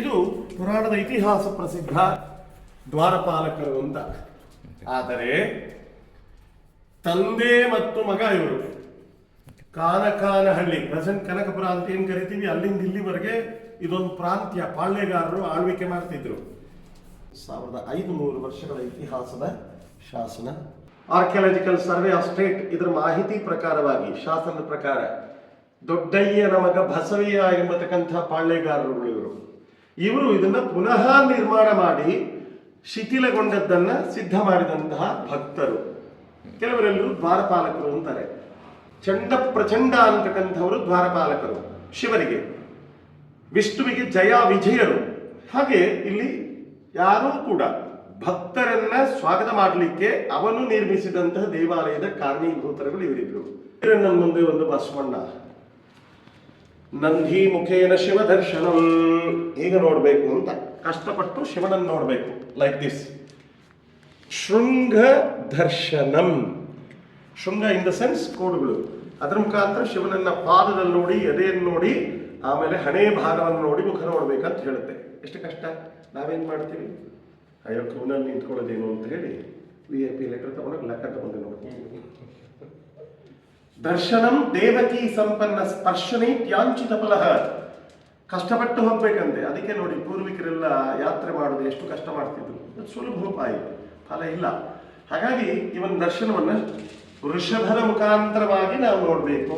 ಇದು ಪುರಾಣದ ಇತಿಹಾಸ ಪ್ರಸಿದ್ಧ ದ್ವಾರಪಾಲಕರು ಅಂತ. ಆದರೆ ತಂದೆ ಮತ್ತು ಮಗ ಇವರು ಕಾನಕಾನಹಳ್ಳಿ, ಪ್ರೆಸೆಂಟ್ ಕನಕಪುರ ಅಂತ ಏನು ಕರಿತೀವಿ, ಅಲ್ಲಿಂದ ಇಲ್ಲಿವರೆಗೆ ಇದೊಂದು ಪ್ರಾಂತ್ಯ ಪಾಳ್ಯಗಾರರು ಆಳ್ವಿಕೆ ಮಾಡ್ತಿದ್ರು. 1500 ವರ್ಷಗಳ ಇತಿಹಾಸದ ಶಾಸನ. ಆರ್ಕಿಯಾಲಜಿಕಲ್ ಸರ್ವೆ ಆಫ್ ಸ್ಟೇಟ್ ಇದರ ಮಾಹಿತಿ ಪ್ರಕಾರವಾಗಿ, ಶಾಸನದ ಪ್ರಕಾರ ದೊಡ್ಡಯ್ಯನ ಮಗ ಬಸವಯ್ಯ ಎಂಬತಕ್ಕಂಥ ಪಾಳ್ಯಗಾರರು ಇವರು ಇದನ್ನ ಪುನಃ ನಿರ್ಮಾಣ ಮಾಡಿ ಶಿಥಿಲಗೊಂಡದ್ದನ್ನ ಸಿದ್ಧ ಮಾಡಿದಂತಹ ಭಕ್ತರು. ಕೆಲವರೆಲ್ಲರೂ ದ್ವಾರಪಾಲಕರು ಅಂತಾರೆ. ಚಂಡ ಪ್ರಚಂಡ ಅಂತಕ್ಕಂಥವರು ದ್ವಾರಪಾಲಕರು ಶಿವನಿಗೆ, ವಿಷ್ಣುವಿಗೆ ಜಯ ವಿಜಯರು. ಹಾಗೆ ಇಲ್ಲಿ ಯಾರೂ ಕೂಡ ಭಕ್ತರನ್ನ ಸ್ವಾಗತ ಮಾಡಲಿಕ್ಕೆ ಅವನು ನಿರ್ಮಿಸಿದಂತಹ ದೇವಾಲಯದ ಕಾರಣೀಭೂತರುಗಳು ಇವರಿದ್ರು. ನನ್ನ ಮುಂದೆ ಒಂದು ಬಸವಣ್ಣ, ನಂದಿ ಮುಖೇನ ಶಿವ ದರ್ಶನಂ, ಈಗ ನೋಡ್ಬೇಕು ಅಂತ ಕಷ್ಟಪಟ್ಟು ಶಿವನನ್ನು ನೋಡ್ಬೇಕು, ಲೈಕ್ ದಿಸ್. ಶೃಂಗ ದರ್ಶನಂ, ಶೃಂಗ ಇನ್ ದ ಸೆನ್ಸ್ ಕೋಡುಗಳು. ಅದರ ಮುಖಾಂತರ ಶಿವನನ್ನ ಪಾದದಲ್ಲಿ ನೋಡಿ, ಎದೆಯನ್ನು ನೋಡಿ, ಆಮೇಲೆ ಹಣೆ ಭಾಗವನ್ನು ನೋಡಿ ಮುಖ ನೋಡ್ಬೇಕಂತ ಹೇಳುತ್ತೆ. ಎಷ್ಟು ಕಷ್ಟ. ನಾವೇನ್ ಮಾಡ್ತೀವಿ, ಅಯ್ಯೋ ಕ್ಯೂನಲ್ಲಿ ನಿಂತ್ಕೊಳ್ಳೋದೇನು ಅಂತ ಹೇಳಿ VIP ಲೆಟರ್ ತಗೊಂಡಾಗ ಲೆಕ್ಕ ತಗೊಂಡು ನೋಡ್ತೀವಿ. ದರ್ಶನಂ ದೇವಕಿ ಸಂಪನ್ನ ಸ್ಪರ್ಶನೇ ತ್ಯಾಂಚಿತ ಫಲಃ. ಕಷ್ಟಪಟ್ಟು ಹೋಗ್ಬೇಕಂತೆ. ಅದಕ್ಕೆ ನೋಡಿ ಪೂರ್ವಿಕರೆಲ್ಲ ಯಾತ್ರೆ ಮಾಡೋದು ಎಷ್ಟು ಕಷ್ಟ ಮಾಡ್ತಿದ್ರು. ಸುಲಭೋಪಾಯ, ಫಲ ಇಲ್ಲ. ಹಾಗಾಗಿ ಇವನ ದರ್ಶನವನ್ನ ವೃಷಭದ ಮುಖಾಂತರವಾಗಿ ನಾವು ನೋಡಬೇಕು.